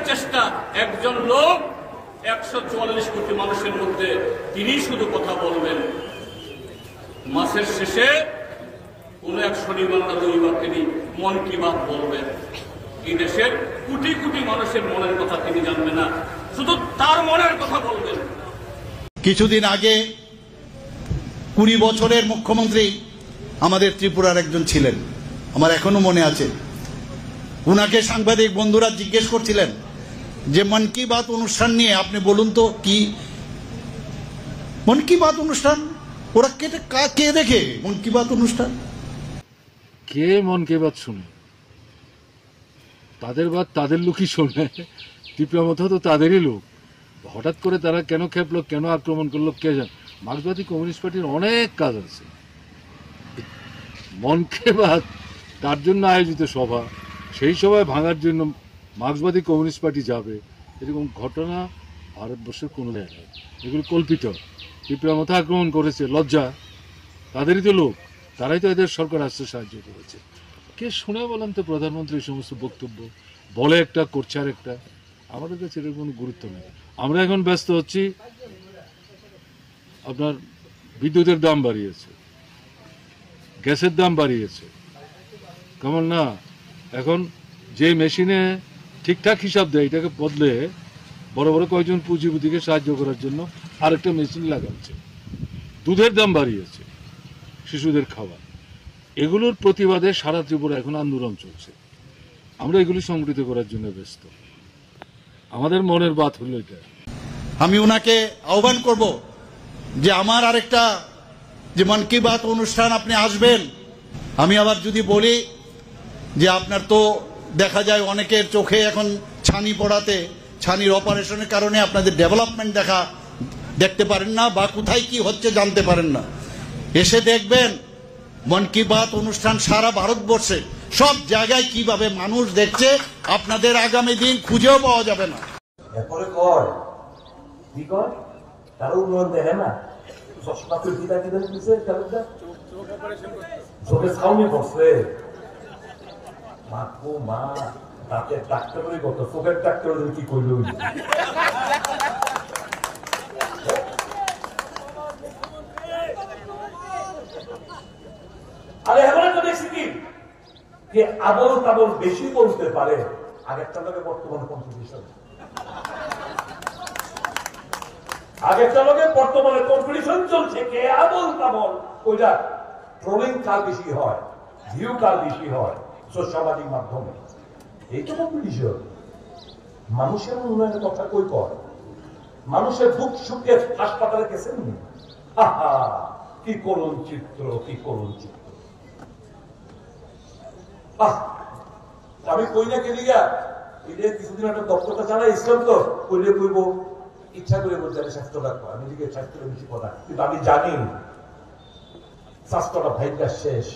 চেষ্টা, একজন লোক 144 কোটি মানুষের মধ্যে তিনি শুধু কথা বলবেন। মাসের শেষে কোন এক শনিবার না রবিবার তিনি মন কি বাত বলবেন। এই দেশের কোটি কোটি মানুষের মনের কথা তিনি জানবেন না, শুধু তার মনের কথা বলবেন। কিছুদিন আগে 20 বছরের মুখ্যমন্ত্রী আমাদের ত্রিপুরার একজন ছিলেন, আমার এখনো মনে আছে। উনাকে সাংবাদিক বন্ধুরা জিজ্ঞেস করছিলেন যে মন কি বাত অনুষ্ঠান নিয়ে আপনি বলুন তো কি মন কি বাত অনুষ্ঠান, ওরা কে দেখে মন কি বাত অনুষ্ঠান? কে মন কি বাত শুনে? তাদের বাত তাদের লোকই শোনে। ত্রিপুরা মতো তো তাদেরই লোক। হঠাৎ করে তারা কেন খেপলো, কেন আক্রমণ করলো কে জানে। মার্ক্সবাদী কমিউনিস্ট পার্টির অনেক কাজ আছে। মন কি বাত তার জন্য আয়োজিত সভা, সেই সভায় ভাঙার জন্য মার্ক্সবাদী কমিউনিস্ট পার্টি যাবে, এরকম ঘটনা ভারতবর্ষের কোনো জায়গায়। এগুলো কল্পিত। ত্রিপুরা মতো আক্রমণ করেছে, লজ্জা, তাদেরই তো লোক, তারাই তো এদের সরকার আসতে সাহায্য করেছে। কে শুনে বলেন তো প্রধানমন্ত্রী এই সমস্ত বক্তব্য বলে একটা, করছে আর একটা। আমাদের কাছে এর কোনো গুরুত্ব নেই। আমরা এখন ব্যস্ত হচ্ছি, আপনার বিদ্যুতের দাম বাড়িয়েছে, গ্যাসের দাম বাড়িয়েছে, কেমন না? এখন যে মেশিনে ঠিকঠাক হিসাব দেয় এটাকে বদলে বড় বড় কয়েকজন পুঁজিপতিকে সাহায্য করার জন্য আরেকটা মেশিন লাগাচ্ছে। দুধের দাম বাড়িয়েছে, শিশুদের খাবার। এগুলোর প্রতিবাদে সারা ত্রিপুরা এখন আন্দোলন চলছে। আমরা এগুলি সংগঠিত করার জন্য ব্যস্ত। আমাদের মনের বাত হলো এটা। আমি উনাকে আহ্বান করব যে আমার আরেকটা যে মন কি বাত অনুষ্ঠান আপনি আসবেন। আমি আবার যদি বলি যে আপনার তো দেখা যায় অনেকের চোখে এখন ছানি পড়াতে, ছানির অপারেশনের কারণে আপনাদের ডেভেলপমেন্ট দেখতে পারেন না, বা কোথায় কি হচ্ছে জানতে পারেন না। এসে দেখবেন মন কি বাত অনুষ্ঠান সারা ভারতবর্ষে সব জায়গায় কিভাবে মানুষ দেখছে, আপনাদের আগামী দিন খুঁজেও পাওয়া যাবে না। এরপরে কয় কি কয় কারো উন্নয়ন দেখে না, চশমা পিতা দিছে চোখে ছাউনি পড়ছে। মা তাকে ডাক্তারই করতো, চোখের ডাক্তার কি করলো? আরে এখন তো দেখছি কি যে আবল তাবল বেশি বলতে পারে। আগেরটা লোকে বর্তমানে কম্পিটিশন, আগেরটা লোকে বর্তমানে কম্পিটিশন চলছে কে আবল তাবল, ওইটা ট্রোলিং কার বেশি হয়, ভিউ কার বেশি হয় সামাজিক মাধ্যমে। এই তো কম্পিটিশন। মানুষের উন্নয়নের কথা কই কয়? মানুষের দুঃখ সুখে হাসপাতালে গেছেন, আহা কি করুণ চিত্র, কি করুণ চিত্র। আমি কই না কেলিগা কিছুদিন একটা দপ্তরটা চালাই ইসলাম তো কইলে কইব ইচ্ছা করে বলছে আমি স্বাস্থ্য রাখবো, আমি দিকে স্বাস্থ্যের বেশি কথা, কিন্তু আমি জানি স্বাস্থ্যটা ভাইটা শেষ।